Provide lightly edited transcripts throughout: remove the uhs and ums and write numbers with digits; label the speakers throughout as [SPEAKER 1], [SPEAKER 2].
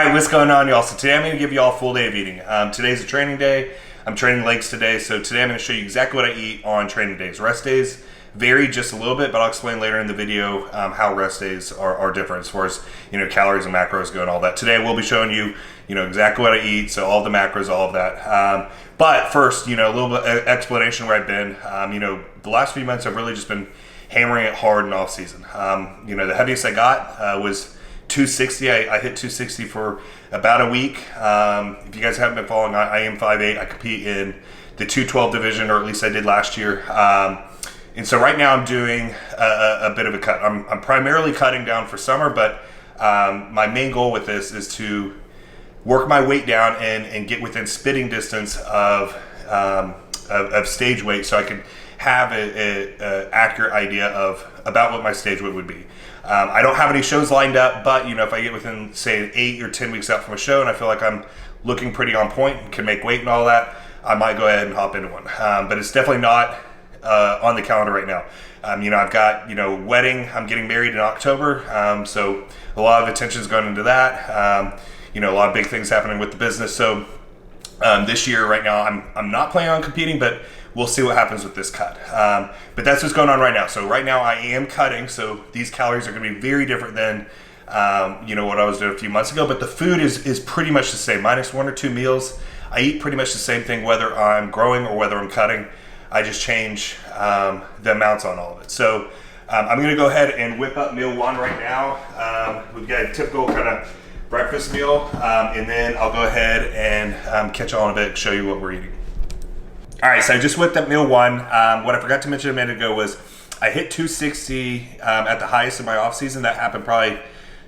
[SPEAKER 1] Alright, what's going on, y'all? So today I'm going to give you all a full day of eating. Today's a training day. I'm training legs today, so today I'm going to show you exactly what I eat on training days. Rest days vary just a little bit, but I'll explain later in the video how rest days are different as far as calories and macros go and all that. Today we'll be showing you exactly what I eat, so all the macros, all of that. But first, a little bit of explanation where I've been. The last few months I've really just been hammering it hard in off season. The heaviest I got was 260. I hit 260 for about a week. If you guys haven't been following, I am 5'8". I compete in the 212 division, or at least I did last year. And so right now I'm doing a bit of a cut. I'm primarily cutting down for summer, but my main goal with this is to work my weight down and get within spitting distance of stage weight, so I can have an accurate idea of about what my stage weight would be. I don't have any shows lined up, but if I get within, say, 8 or 10 weeks out from a show and I feel like I'm looking pretty on point and can make weight and all that, I might go ahead and hop into one. But it's definitely not on the calendar right now. I've got wedding. I'm getting married in October, so a lot of attention's going into that. A lot of big things happening with the business. So this year, right now, I'm not planning on competing, but we'll see what happens with this cut. But that's what's going on right now. So right now I am cutting, so these calories are going to be very different than what I was doing a few months ago. But the food is pretty much the same, minus 1 or 2 meals. I eat pretty much the same thing whether I'm growing or whether I'm cutting. I just change the amounts on all of it. So I'm going to go ahead and whip up meal one right now. We've got a typical kind of breakfast meal, and then I'll go ahead and catch y'all in a bit and show you what we're eating. All right, so I just whipped up meal one. What I forgot to mention a minute ago was I hit 260 at the highest of my off season. That happened probably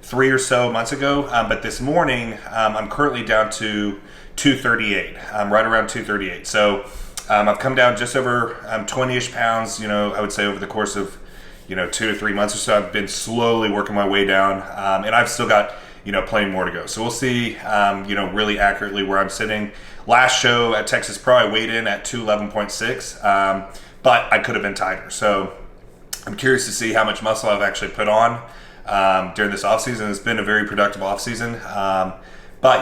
[SPEAKER 1] 3 or so months ago. But this morning, I'm currently down to 238. I'm right around 238. So I've come down just over 20-ish pounds, I would say over the course of, 2 to 3 months or so. I've been slowly working my way down, and I've still got, plenty more to go. So we'll see, really accurately where I'm sitting. Last show at Texas Pro, I weighed in at 211.6, but I could have been tighter. So I'm curious to see how much muscle I've actually put on during this offseason. It's been a very productive offseason, but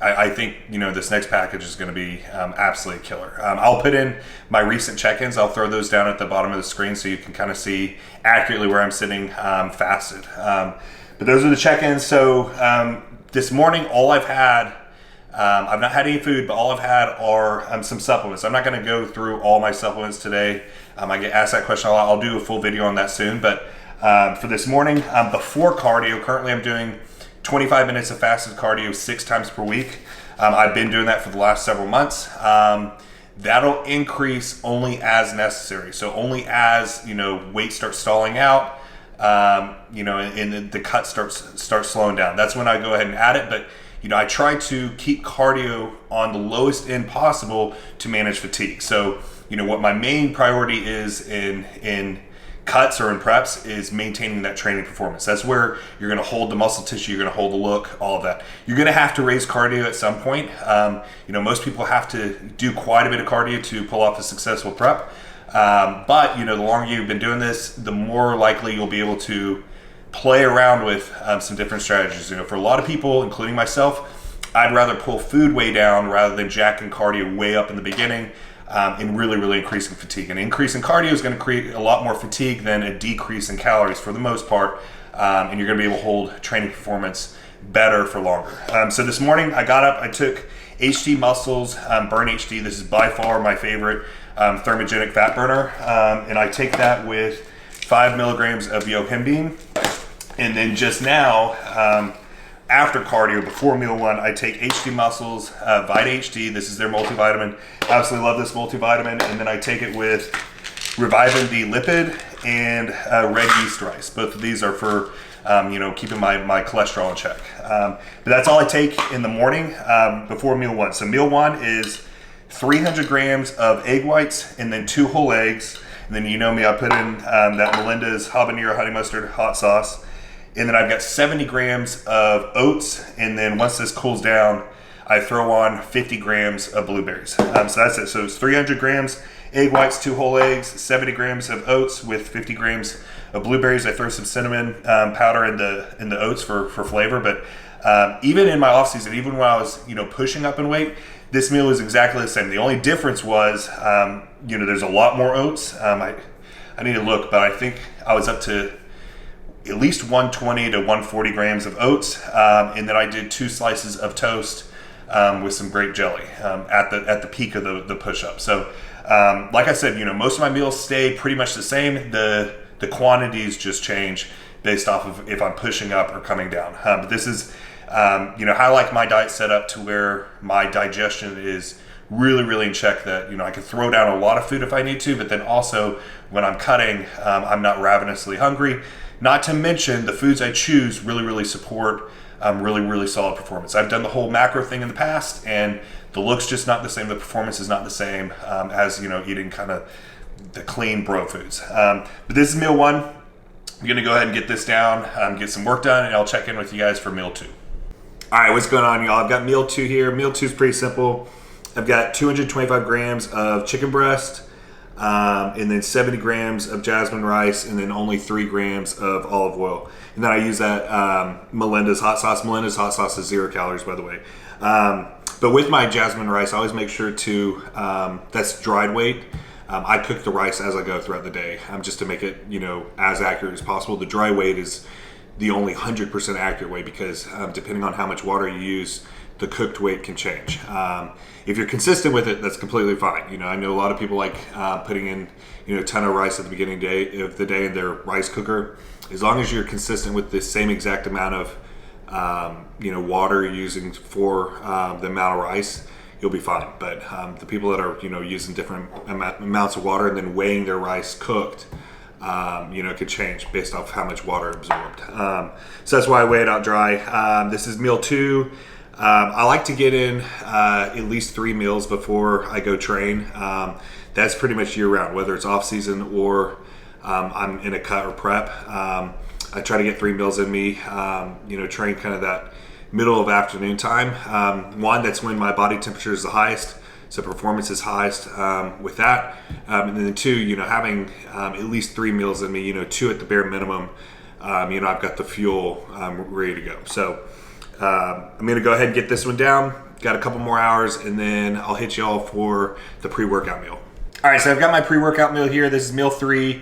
[SPEAKER 1] I think this next package is going to be absolutely killer. I'll put in my recent check-ins. I'll throw those down at the bottom of the screen so you can kind of see accurately where I'm sitting fasted. But those are the check-ins. So this morning, all I've had, I've not had any food, but all I've had are some supplements. I'm not going to go through all my supplements today. I get asked that question a lot. I'll do a full video on that soon. But for this morning, before cardio, currently I'm doing 25 minutes of fasted cardio 6 times per week. I've been doing that for the last several months. That'll increase only as necessary. So only as weight starts stalling out, and the cut starts slowing down. That's when I go ahead and add it. But I try to keep cardio on the lowest end possible to manage fatigue. So what my main priority is in cuts or in preps is maintaining that training performance. That's where you're going to hold the muscle tissue, you're going to hold the look, all of that. You're going to have to raise cardio at some point. Most people have to do quite a bit of cardio to pull off a successful prep. But the longer you've been doing this, the more likely you'll be able to play around with some different strategies. For a lot of people, including myself, I'd rather pull food way down rather than jacking cardio way up in the beginning, and really increasing fatigue. And increasing cardio is going to create a lot more fatigue than a decrease in calories for the most part, and you're going to be able to hold training performance better for longer. So this morning I got up, I took HD Muscles Burn HD. This is by far my favorite thermogenic fat burner, and I take that with 5 milligrams of yohimbine. And then just now, after cardio, before meal one, I take HD Muscles Vita HD. This is their multivitamin. I absolutely love this multivitamin. And then I take it with Revivin D Lipid and red yeast rice. Both of these are for keeping my cholesterol in check. But that's all I take in the morning before meal one. So meal one is 300 grams of egg whites and then 2 whole eggs. And then me, I put in that Melinda's habanero honey mustard hot sauce. And then I've got 70 grams of oats. And then once this cools down, I throw on 50 grams of blueberries. So that's it. So it's 300 grams egg whites, 2 whole eggs, 70 grams of oats with 50 grams of blueberries. I throw some cinnamon powder in the oats for flavor. But Even in my off season, even when I was, pushing up in weight, this meal was exactly the same. The only difference was, there's a lot more oats. I need to look, but I think I was up to at least 120 to 140 grams of oats, and then I did 2 slices of toast with some grape jelly at the peak of the push-up. So, like I said, most of my meals stay pretty much the same. The quantities just change based off of if I'm pushing up or coming down. But this is, how I like my diet set up to where my digestion is really, really in check, that, I can throw down a lot of food if I need to, but then also when I'm cutting, I'm not ravenously hungry. Not to mention the foods I choose really, really support really, really solid performance. I've done the whole macro thing in the past, and the look's just not the same. The performance is not the same as, eating kind of the clean bro foods. But this is meal 1. I'm going to go ahead and get this down, get some work done, and I'll check in with you guys for meal 2. All right, what's going on, y'all? I've got meal 2 here. Meal 2 is pretty simple. I've got 225 grams of chicken breast, and then 70 grams of jasmine rice, and then only 3 grams of olive oil. And then I use that Melinda's hot sauce. Melinda's hot sauce is 0 calories, by the way. But with my jasmine rice, I always make sure to, that's dried weight. I cook the rice as I go throughout the day, just to make it, as accurate as possible. The dry weight is the only 100% accurate way, because depending on how much water you use, the cooked weight can change. If you're consistent with it, that's completely fine. I know a lot of people like putting in, a ton of rice at the beginning of the day in their rice cooker. As long as you're consistent with the same exact amount of, water you're using for the amount of rice, you'll be fine. But the people that are, using different amounts of water and then weighing their rice cooked, it could change based off how much water absorbed. So that's why I weigh it out dry. This is meal 2. I like to get in at least 3 meals before I go train. That's pretty much year round, whether it's off season or I'm in a cut or prep. I try to get 3 meals in me, train kind of that middle of afternoon time. One, that's when my body temperature is the highest, so performance is highest with that. And then 2, having at least 3 meals in me, 2 at the bare minimum. I've got the fuel ready to go. So I'm going to go ahead and get this one down. Got a couple more hours, and then I'll hit y'all for the pre-workout meal. All right, so I've got my pre-workout meal here. This is meal 3.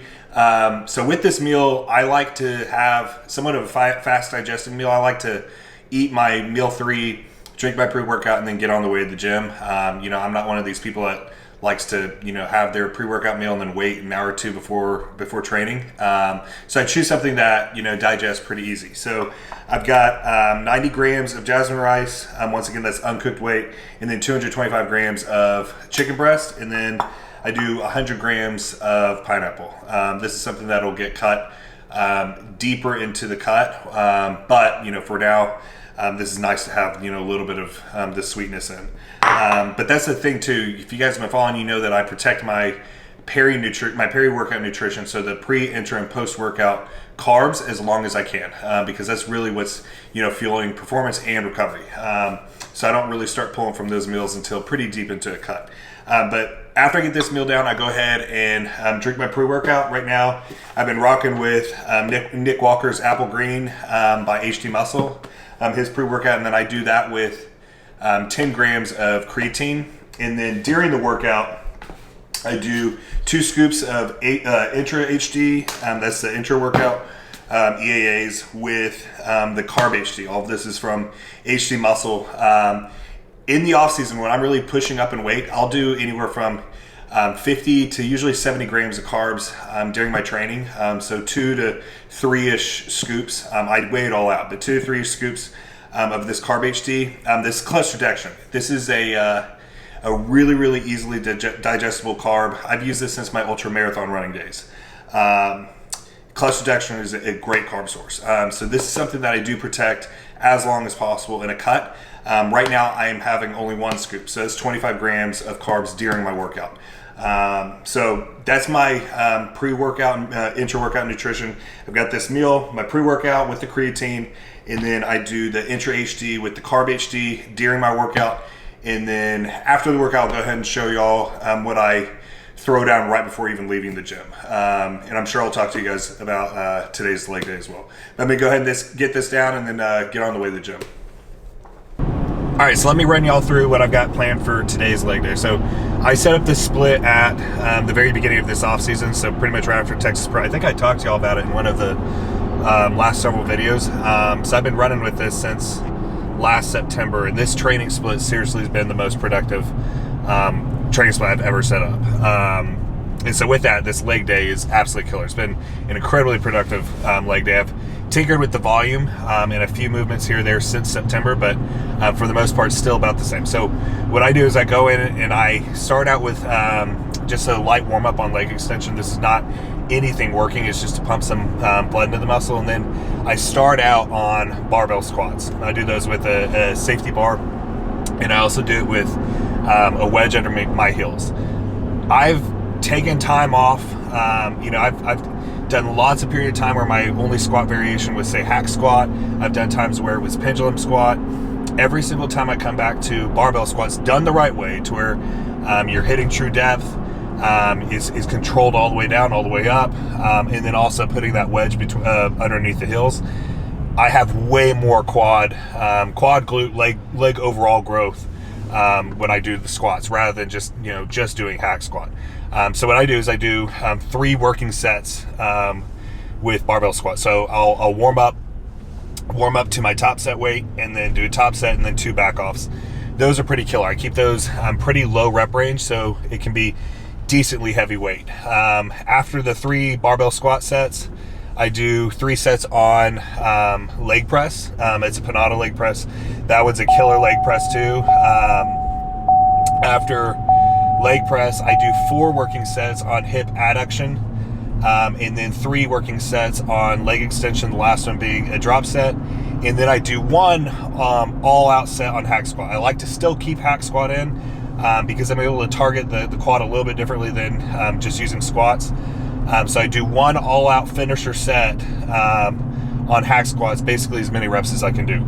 [SPEAKER 1] So with this meal, I like to have somewhat of a fast digesting meal. I like to eat my meal 3, drink my pre-workout, and then get on the way to the gym. I'm not one of these people that likes to, have their pre-workout meal and then wait an hour or 2 before training. So I choose something that, digests pretty easy. So I've got 90 grams of jasmine rice. Once again, that's uncooked weight. And then 225 grams of chicken breast. And then I do 100 grams of pineapple. This is something that'll get cut deeper into the cut. But, for now, this is nice to have, a little bit of the sweetness in. But that's the thing too. If you guys have been following, you know that I protect my peri-workout nutrition, so the pre, intra, and post-workout carbs as long as I can, because that's really what's fueling performance and recovery. So I don't really start pulling from those meals until pretty deep into a cut. But after I get this meal down, I go ahead and drink my pre-workout. Right now, I've been rocking with Nick Walker's Apple Green by HD Muscle, his pre-workout, and then I do that with 10 grams of creatine. And then during the workout, I do 2 scoops of Intra HD, that's the intra workout EAAs, with the Carb HD. All of this is from HD Muscle. In the off season, when I'm really pushing up in weight, I'll do anywhere from 50 to usually 70 grams of carbs during my training. So 2 to 3-ish scoops. I weigh it all out, but 2 to 3 scoops of this Carb HD. This cluster reduction. This is a really, really easily digestible carb. I've used this since my ultra marathon running days. Cluster reduction is a great carb source. So this is something that I do protect as long as possible in a cut. Right now I am having only 1 scoop, so it's 25 grams of carbs during my workout. So that's my pre-workout, intra-workout nutrition. I've got this meal, my pre-workout with the creatine, and then I do the Intra HD with the Carb HD during my workout. And then after the workout, I'll go ahead and show y'all what I throw down right before even leaving the gym. And I'm sure I'll talk to you guys about today's leg day as well. Let me go ahead and get this down and then get on the way to the gym. All right, so let me run y'all through what I've got planned for today's leg day. So I set up this split at the very beginning of this off season, so pretty much right after Texas Pro. I think I talked to y'all about it in one of the last several videos. So I've been running with this since last September, and this training split seriously has been the most productive training split I've ever set up. And so with that, this leg day is absolutely killer. It's been an incredibly productive leg day. I've tinkered with the volume and a few movements here or there since September, but for the most part, still about the same. So what I do is I go in and I start out with just a light warm up on leg extension. This is not anything working. It's just to pump some blood into the muscle. And then I start out on barbell squats. I do those with a safety bar, and I also do it with a wedge under my heels. I've taken time off. I've done lots of period of time where my only squat variation was, say, hack squat. I've done times where it was pendulum squat. Every single time I come back to barbell squats done the right way, to where you're hitting true depth, is controlled all the way down, all the way up, and then also putting that wedge between underneath the heels. I have way more quad, glute, leg overall growth when I do the squats, rather than just doing hack squat. So what I do is I do 3 working sets with barbell squats. So I'll warm up to my top set weight, and then do a top set, and then 2 back offs. Those are pretty killer. I keep those pretty low rep range, so it can be decently heavy weight. After the 3 barbell squat sets, I do 3 sets on leg press. It's a Panada leg press. That one's a killer leg press too. After leg press, I do 4 working sets on hip adduction, and then 3 working sets on leg extension, the last one being a drop set. And then I do 1 all-out set on hack squat. I like to still keep hack squat in because I'm able to target the quad a little bit differently than just using squats. So I do 1 all-out finisher set on hack squats, basically as many reps as I can do.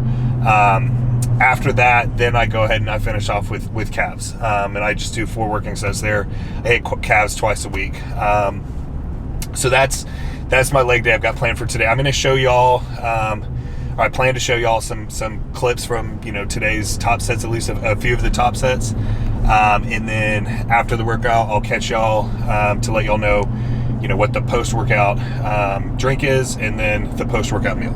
[SPEAKER 1] After that, then I go ahead and I finish off with calves, and I just do 4 working sets there. I hit calves twice a week. So that's my leg day I've got planned for today. I'm going to show y'all, or I plan to show y'all some clips from today's top sets, at least a few of the top sets, and then after the workout, I'll catch y'all to let y'all know what the post-workout drink is, and then the post-workout meal.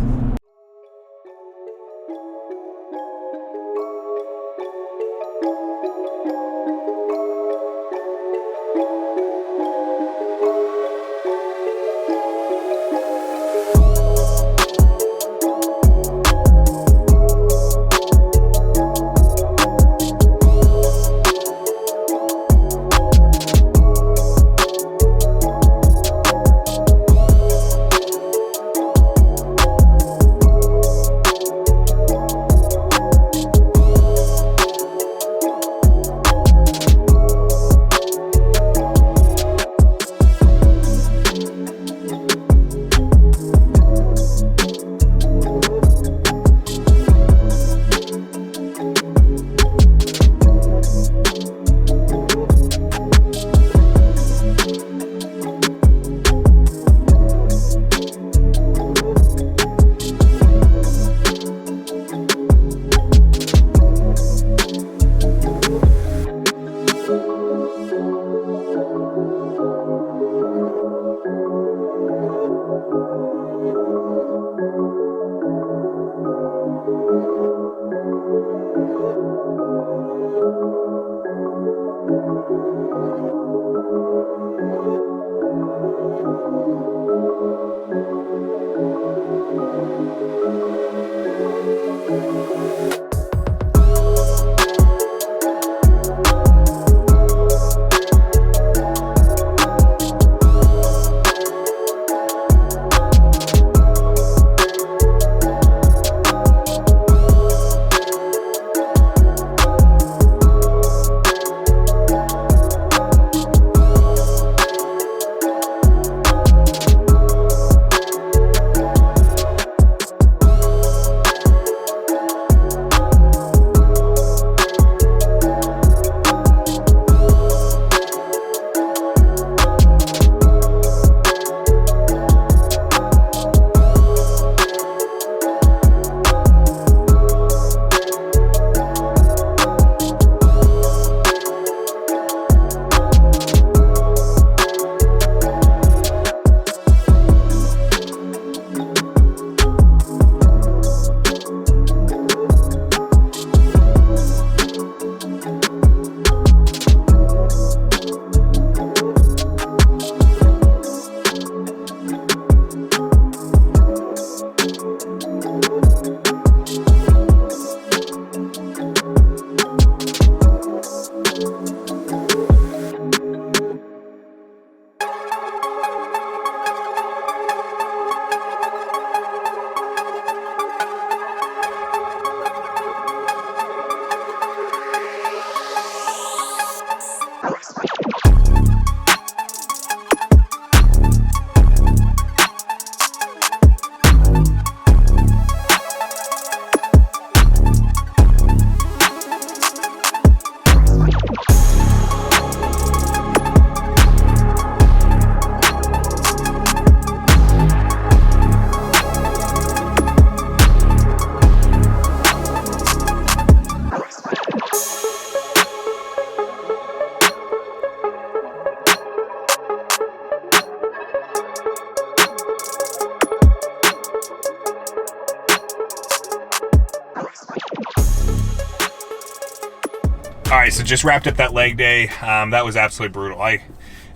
[SPEAKER 1] All right, so just wrapped up that leg day. That was absolutely brutal. I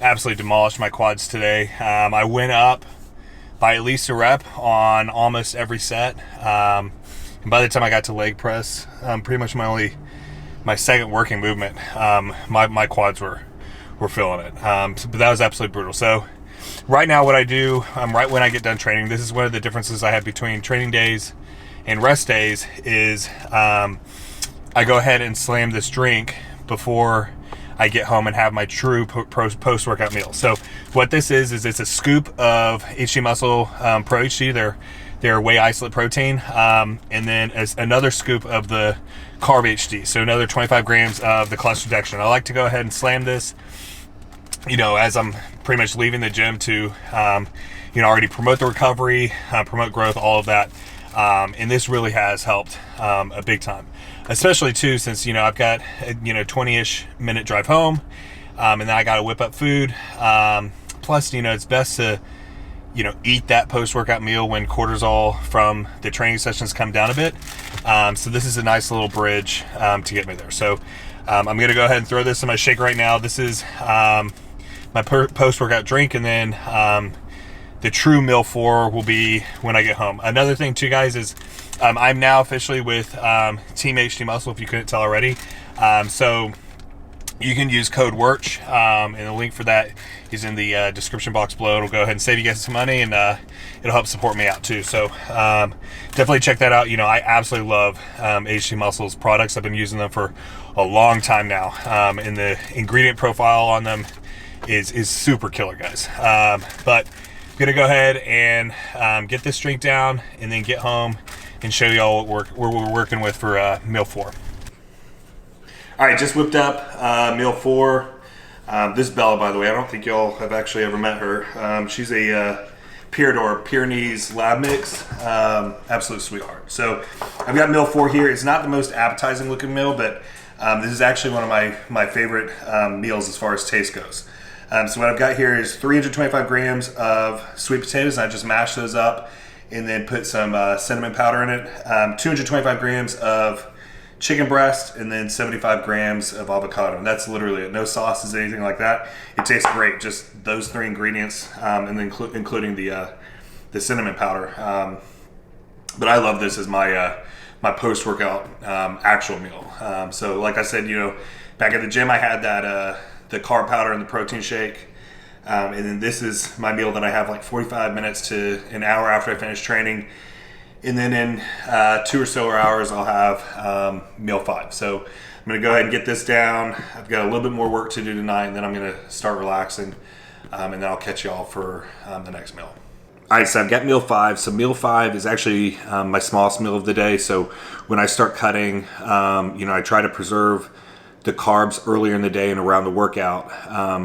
[SPEAKER 1] absolutely demolished my quads today. I went up by at least a rep on almost every set. And by the time I got to leg press, pretty much my second working movement, my quads were feeling it. But that was absolutely brutal. So right now what I do, right when I get done training, this is one of the differences I have between training days and rest days is I go ahead and slam this drink before I get home and have my true post-workout meal. So what this is it's a scoop of HD Muscle Pro HD, their whey isolate protein, and then another scoop of the Carb HD, so another 25 grams of the cholesterol reduction. I like to go ahead and slam this, as I'm pretty much leaving the gym to, already promote the recovery, promote growth, all of that. And this really has helped a big time, especially too since I've got 20-ish minute drive home, and then I got to whip up food. Plus, it's best to eat that post-workout meal when cortisol from the training sessions come down a bit. So this is a nice little bridge to get me there. So I'm going to go ahead and throw this in my shake right now. This is my post-workout drink, and then the true meal 4 will be when I get home. Another thing too, guys, is I'm now officially with Team HD Muscle, if you couldn't tell already. So you can use code Wuerch, and the link for that is in the description box below. It'll go ahead and save you guys some money, and it'll help support me out too. So definitely check that out. I absolutely love HD Muscle's products. I've been using them for a long time now, and the ingredient profile on them is super killer, guys. But I'm gonna go ahead and get this drink down, and then get home and show y'all what we're working with for meal 4. All right, just whipped up meal 4. This Bella, by the way, I don't think y'all have actually ever met her. She's a Pyrenees lab mix, absolute sweetheart. So I've got meal 4 here. It's not the most appetizing looking meal, but this is actually one of my favorite meals as far as taste goes. So what I've got here is 325 grams of sweet potatoes, and I just mashed those up and then put some cinnamon powder in it. 225 grams of chicken breast, and then 75 grams of avocado. And that's literally it. No sauces, anything like that. It tastes great, just those 3 ingredients, and then including the cinnamon powder. But I love this as my post-workout actual meal. So like I said, back at the gym, I had that the carb powder and the protein shake. And then this is my meal that I have like 45 minutes to an hour after I finish training. And then in 2 or so hours, I'll have meal 5. So I'm going to go ahead and get this down. I've got a little bit more work to do tonight, and then I'm going to start relaxing. And then I'll catch y'all for the next meal. All right, so I've got meal 5. So meal 5 is actually my smallest meal of the day. So when I start cutting, I try to preserve the carbs earlier in the day and around the workout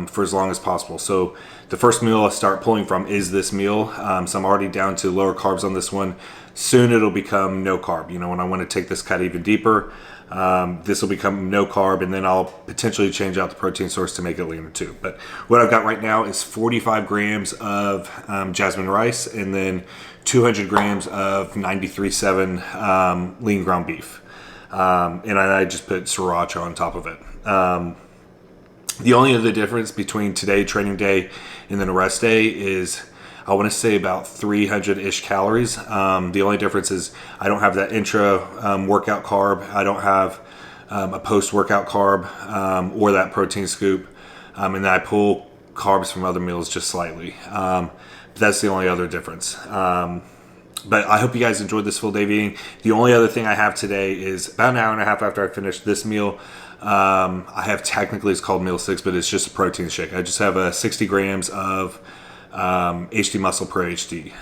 [SPEAKER 1] for as long as possible. So the first meal I start pulling from is this meal. So I'm already down to lower carbs on this one. Soon it'll become no carb. When I want to take this cut even deeper, this will become no carb, and then I'll potentially change out the protein source to make it leaner too. But what I've got right now is 45 grams of jasmine rice, and then 200 grams of 93.7 lean ground beef. And I just put sriracha on top of it. The only other difference between today, training day, and then a rest day is, I want to say about 300-ish calories. The only difference is I don't have that intra workout carb. I don't have a post-workout carb or that protein scoop. And then I pull carbs from other meals just slightly. But that's the only other difference. But I hope you guys enjoyed this full day of eating. The only other thing I have today is about an hour and a half after I finish this meal. I have, technically it's called meal 6, but it's just a protein shake. I just have 60 grams of HD Muscle Pro HD.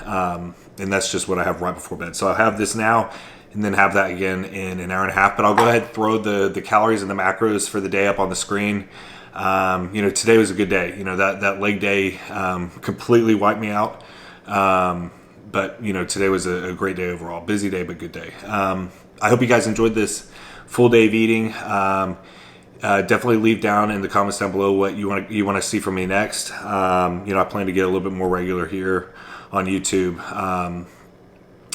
[SPEAKER 1] And that's just what I have right before bed. So I'll have this now and then have that again in an hour and a half. But I'll go ahead and throw the calories and the macros for the day up on the screen. Today was a good day. That leg day completely wiped me out. But today was a great day overall. Busy day, but good day. I hope you guys enjoyed this full day of eating. Definitely leave down in the comments down below what you want to see from me next. I plan to get a little bit more regular here on YouTube.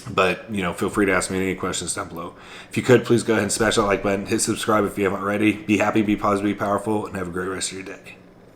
[SPEAKER 1] But, you know, feel free to ask me any questions down below. If you could, please go ahead and smash that like button, hit subscribe if you haven't already. Be happy, be positive, be powerful, and have a great rest of your day.